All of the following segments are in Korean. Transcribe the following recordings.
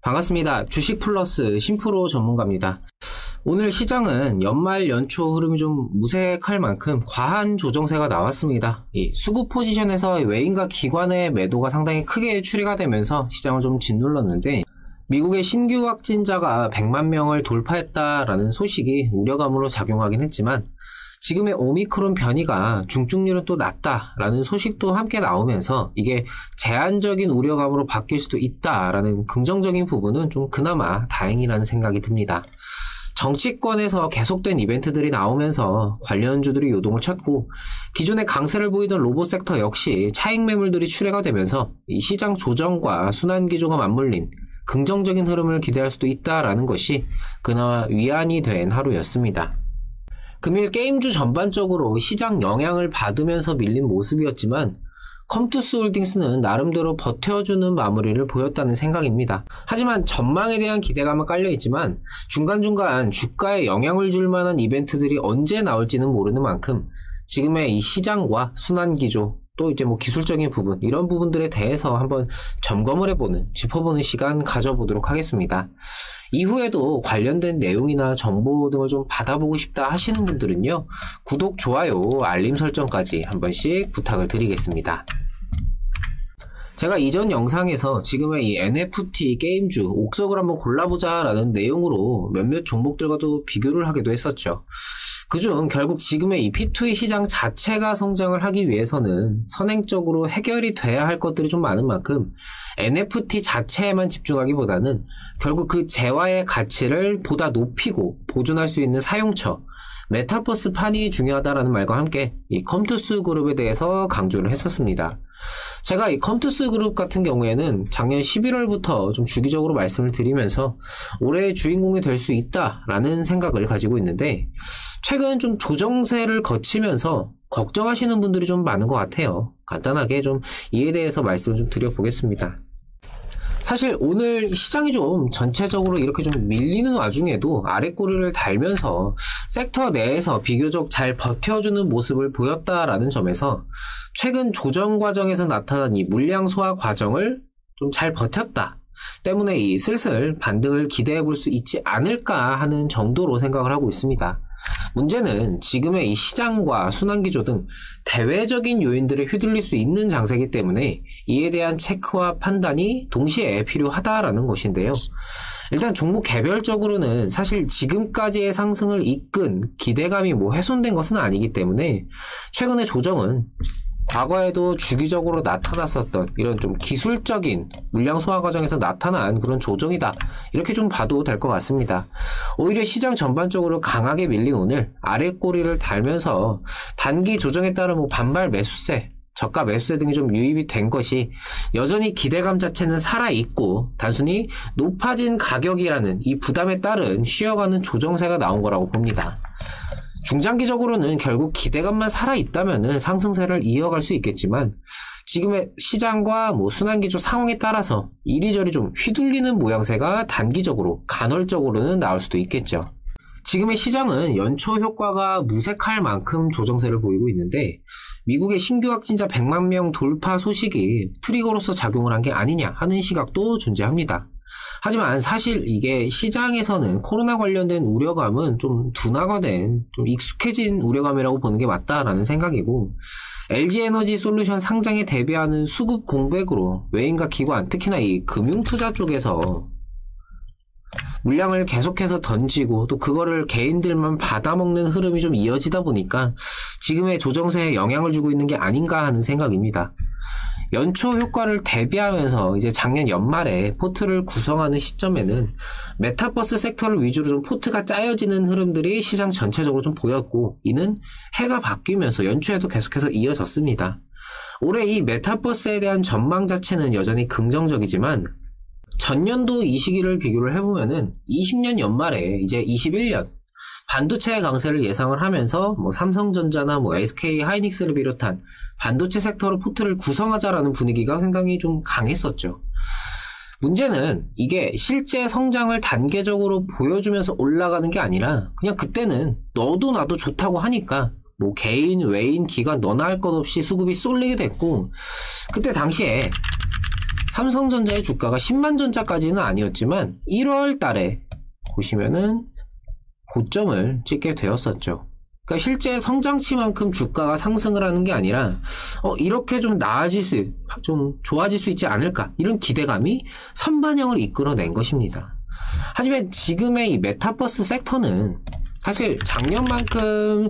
반갑습니다. 주식플러스 심프로 전문가입니다. 오늘 시장은 연말 연초 흐름이 좀 무색할 만큼 과한 조정세가 나왔습니다. 이 수급 포지션에서 외인과 기관의 매도가 상당히 크게 출희가 되면서 시장을 좀 짓눌렀는데, 미국의 신규 확진자가 100만 명을 돌파했다라는 소식이 우려감으로 작용하긴 했지만, 지금의 오미크론 변이가 중증률은 또 낮다라는 소식도 함께 나오면서 이게 제한적인 우려감으로 바뀔 수도 있다라는 긍정적인 부분은 좀 그나마 다행이라는 생각이 듭니다. 정치권에서 계속된 이벤트들이 나오면서 관련주들이 요동을 쳤고, 기존에 강세를 보이던 로봇 섹터 역시 차익 매물들이 출회가 되면서 이 시장 조정과 순환 기조가 맞물린 긍정적인 흐름을 기대할 수도 있다라는 것이 그나마 위안이 된 하루였습니다. 금일 게임주 전반적으로 시장 영향을 받으면서 밀린 모습이었지만, 컴투스 홀딩스는 나름대로 버텨주는 마무리를 보였다는 생각입니다. 하지만 전망에 대한 기대감은 깔려있지만 중간중간 주가에 영향을 줄 만한 이벤트들이 언제 나올지는 모르는 만큼 지금의 이 시장과 순환기조, 또 이제 기술적인 부분, 이런 부분들에 대해서 한번 점검을 해보는, 짚어보는 시간 가져보도록 하겠습니다. 이후에도 관련된 내용이나 정보 등을 좀 받아보고 싶다 하시는 분들은요, 구독, 좋아요, 알림 설정까지 한 번씩 부탁을 드리겠습니다. 제가 이전 영상에서 지금의 이 NFT 게임주 옥석을 한번 골라보자 라는 내용으로 몇몇 종목들과도 비교를 하기도 했었죠. 그중 결국 지금의 이 P2E 시장 자체가 성장을 하기 위해서는 선행적으로 해결이 돼야 할 것들이 좀 많은 만큼 NFT 자체에만 집중하기보다는 결국 그 재화의 가치를 보다 높이고 보존할 수 있는 사용처, 메타버스 판이 중요하다라는 말과 함께 이 컴투스 그룹에 대해서 강조를 했었습니다. 제가 이 컴투스 그룹 같은 경우에는 작년 11월부터 좀 주기적으로 말씀을 드리면서 올해의 주인공이 될 수 있다라는 생각을 가지고 있는데, 최근 좀 조정세를 거치면서 걱정하시는 분들이 좀 많은 것 같아요. 간단하게 좀 이에 대해서 말씀을 좀 드려보겠습니다. 사실 오늘 시장이 좀 전체적으로 이렇게 좀 밀리는 와중에도 아랫꼬리를 달면서 섹터 내에서 비교적 잘 버텨주는 모습을 보였다라는 점에서 최근 조정 과정에서 나타난 이 물량 소화 과정을 좀 잘 버텼다 때문에 이 슬슬 반등을 기대해 볼 수 있지 않을까 하는 정도로 생각을 하고 있습니다. 문제는 지금의 이 시장과 순환기조 등 대외적인 요인들에 휘둘릴 수 있는 장세이기 때문에 이에 대한 체크와 판단이 동시에 필요하다라는 것인데요. 일단 종목 개별적으로는 사실 지금까지의 상승을 이끈 기대감이 훼손된 것은 아니기 때문에 최근의 조정은 과거에도 주기적으로 나타났었던 이런 좀 기술적인 물량 소화 과정에서 나타난 그런 조정이다, 이렇게 좀 봐도 될 것 같습니다. 오히려 시장 전반적으로 강하게 밀린 오늘 아랫꼬리를 달면서 단기 조정에 따른 반발 매수세, 저가 매수세 등이 좀 유입이 된 것이 여전히 기대감 자체는 살아있고 단순히 높아진 가격이라는 이 부담에 따른 쉬어가는 조정세가 나온 거라고 봅니다. 중장기적으로는 결국 기대감만 살아있다면 상승세를 이어갈 수 있겠지만, 지금의 시장과 순환기조 상황에 따라서 이리저리 좀 휘둘리는 모양새가 단기적으로, 간헐적으로는 나올 수도 있겠죠. 지금의 시장은 연초 효과가 무색할 만큼 조정세를 보이고 있는데, 미국의 신규 확진자 100만 명 돌파 소식이 트리거로서 작용을 한 게 아니냐 하는 시각도 존재합니다. 하지만 사실 이게 시장에서는 코로나 관련된 우려감은 좀 둔화가 된, 좀 익숙해진 우려감이라고 보는 게 맞다라는 생각이고, LG에너지 솔루션 상장에 대비하는 수급 공백으로 외인과 기관, 특히나 이 금융투자 쪽에서 물량을 계속해서 던지고 또 그거를 개인들만 받아먹는 흐름이 좀 이어지다 보니까 지금의 조정세에 영향을 주고 있는 게 아닌가 하는 생각입니다. 연초 효과를 대비하면서 이제 작년 연말에 포트를 구성하는 시점에는 메타버스 섹터를 위주로 좀 포트가 짜여지는 흐름들이 시장 전체적으로 좀 보였고, 이는 해가 바뀌면서 연초에도 계속해서 이어졌습니다. 올해 이 메타버스에 대한 전망 자체는 여전히 긍정적이지만, 전년도 이 시기를 비교를 해보면은 20년 연말에 이제 21년 반도체의 강세를 예상을 하면서 삼성전자나 SK 하이닉스를 비롯한 반도체 섹터로 포트를 구성하자라는 분위기가 상당히 좀 강했었죠. 문제는 이게 실제 성장을 단계적으로 보여주면서 올라가는 게 아니라 그냥 그때는 너도 나도 좋다고 하니까 개인, 외인, 기관 너나 할 것 없이 수급이 쏠리게 됐고, 그때 당시에 삼성전자의 주가가 10만 전자까지는 아니었지만 1월 달에 보시면은 고점을 찍게 되었었죠. 그러니까 실제 성장치만큼 주가가 상승을 하는 게 아니라 이렇게 좀 좀 좋아질 수 있지 않을까, 이런 기대감이 선반영을 이끌어낸 것입니다. 하지만 지금의 이 메타버스 섹터는 사실 작년만큼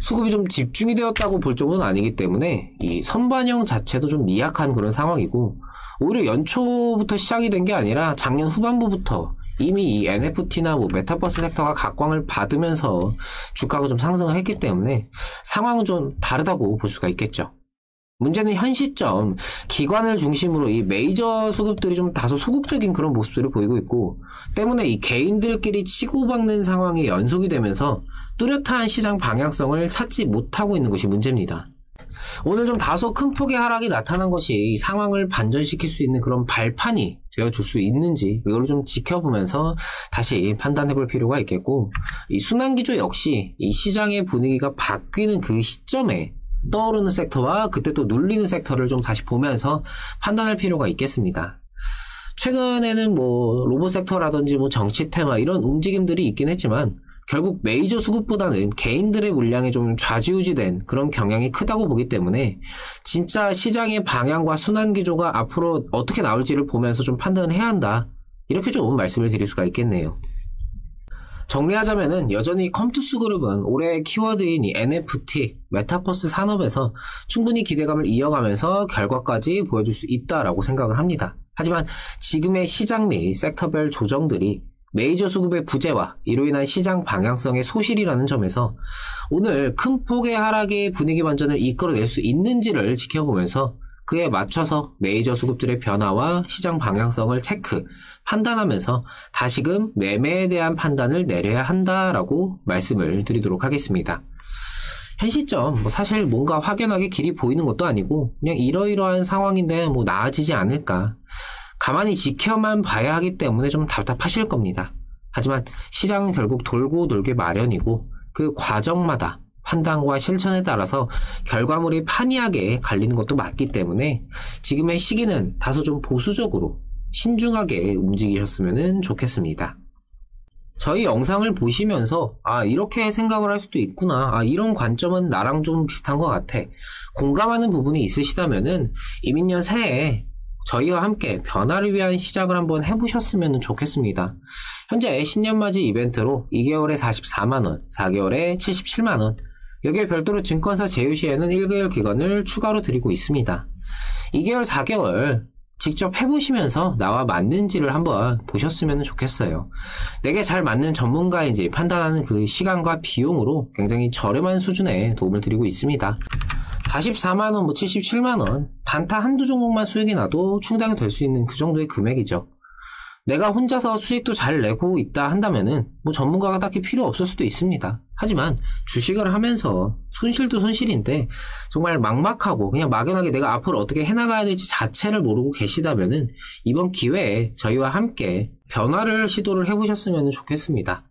수급이 좀 집중이 되었다고 볼 정도는 아니기 때문에 이 선반영 자체도 좀 미약한 그런 상황이고, 오히려 연초부터 시작이 된 게 아니라 작년 후반부부터 이미 이 NFT나 메타버스 섹터가 각광을 받으면서 주가가 좀 상승을 했기 때문에 상황은 좀 다르다고 볼 수가 있겠죠. 문제는 현 시점 기관을 중심으로 이 메이저 수급들이 좀 다소 소극적인 그런 모습들을 보이고 있고, 때문에 이 개인들끼리 치고받는 상황이 연속이 되면서 뚜렷한 시장 방향성을 찾지 못하고 있는 것이 문제입니다. 오늘 좀 다소 큰 폭의 하락이 나타난 것이 상황을 반전시킬 수 있는 그런 발판이 되어줄 수 있는지, 이걸 좀 지켜보면서 다시 판단해볼 필요가 있겠고, 이 순환기조 역시 이 시장의 분위기가 바뀌는 그 시점에 떠오르는 섹터와 그때 또 눌리는 섹터를 좀 다시 보면서 판단할 필요가 있겠습니다. 최근에는 로봇 섹터라든지 정치 테마 이런 움직임들이 있긴 했지만, 결국 메이저 수급보다는 개인들의 물량에 좀 좌지우지된 그런 경향이 크다고 보기 때문에 진짜 시장의 방향과 순환기조가 앞으로 어떻게 나올지를 보면서 좀 판단을 해야 한다, 이렇게 좀 말씀을 드릴 수가 있겠네요. 정리하자면은 여전히 컴투스 그룹은 올해의 키워드인 이 NFT, 메타버스 산업에서 충분히 기대감을 이어가면서 결과까지 보여줄 수 있다라고 생각을 합니다. 하지만 지금의 시장 및 섹터별 조정들이 메이저 수급의 부재와 이로 인한 시장 방향성의 소실이라는 점에서 오늘 큰 폭의 하락의 분위기 반전을 이끌어낼 수 있는지를 지켜보면서 그에 맞춰서 메이저 수급들의 변화와 시장 방향성을 판단하면서 다시금 매매에 대한 판단을 내려야 한다라고 말씀을 드리도록 하겠습니다. 현 시점 사실 뭔가 확연하게 길이 보이는 것도 아니고 그냥 이러이러한 상황인데 나아지지 않을까, 가만히 지켜만 봐야 하기 때문에 좀 답답하실 겁니다. 하지만 시장은 결국 돌고 돌게 마련이고 그 과정마다 판단과 실천에 따라서 결과물이 판이하게 갈리는 것도 맞기 때문에 지금의 시기는 다소 좀 보수적으로 신중하게 움직이셨으면 좋겠습니다. 저희 영상을 보시면서 이렇게 생각을 할 수도 있구나, 이런 관점은 나랑 좀 비슷한 것 같아, 공감하는 부분이 있으시다면은 이민년 새해에 저희와 함께 변화를 위한 시작을 한번 해보셨으면 좋겠습니다. 현재 신년맞이 이벤트로 2개월에 44만원, 4개월에 77만원, 여기에 별도로 증권사 제휴시에는 1개월 기간을 추가로 드리고 있습니다. 2개월, 4개월 직접 해보시면서 나와 맞는지를 한번 보셨으면 좋겠어요. 내게 잘 맞는 전문가인지 판단하는 그 시간과 비용으로 굉장히 저렴한 수준의 도움을 드리고 있습니다. 44만원, 77만원, 단타 한두 종목만 수익이 나도 충당이 될 수 있는 그 정도의 금액이죠. 내가 혼자서 수익도 잘 내고 있다 한다면은 전문가가 딱히 필요 없을 수도 있습니다. 하지만 주식을 하면서 손실도 손실인데 정말 막막하고 그냥 막연하게 내가 앞으로 어떻게 해나가야 될지 자체를 모르고 계시다면은 이번 기회에 저희와 함께 변화를 시도를 해보셨으면 좋겠습니다.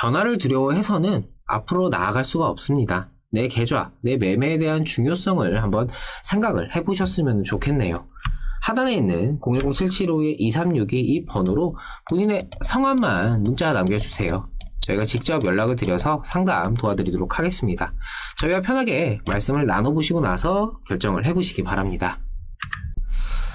변화를 두려워해서는 앞으로 나아갈 수가 없습니다. 내 계좌, 내 매매에 대한 중요성을 한번 생각을 해보셨으면 좋겠네요. 하단에 있는 010-775-2362 이 번호로 본인의 성함만 문자 남겨주세요. 저희가 직접 연락을 드려서 상담 도와드리도록 하겠습니다. 저희와 편하게 말씀을 나눠보시고 나서 결정을 해보시기 바랍니다.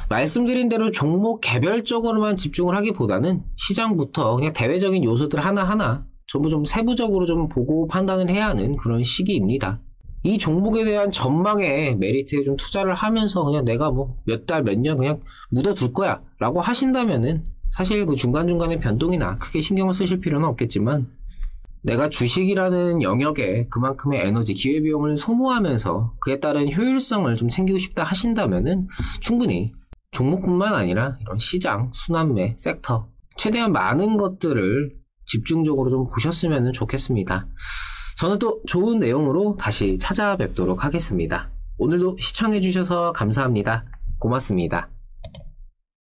말씀드린 대로 종목 개별적으로만 집중을 하기보다는 시장부터 그냥 대외적인 요소들 하나하나 전부 좀 세부적으로 좀 보고 판단을 해야 하는 그런 시기입니다. 이 종목에 대한 전망에 메리트에 좀 투자를 하면서 그냥 내가 몇 달, 몇 년 그냥 묻어둘 거야 라고 하신다면은 사실 그 중간중간에 변동이나 크게 신경을 쓰실 필요는 없겠지만, 내가 주식이라는 영역에 그만큼의 에너지, 기회비용을 소모하면서 그에 따른 효율성을 좀 챙기고 싶다 하신다면은 충분히 종목뿐만 아니라 이런 시장, 순환매, 섹터 최대한 많은 것들을 집중적으로 좀 보셨으면 좋겠습니다. 저는 또 좋은 내용으로 다시 찾아뵙도록 하겠습니다. 오늘도 시청해주셔서 감사합니다. 고맙습니다.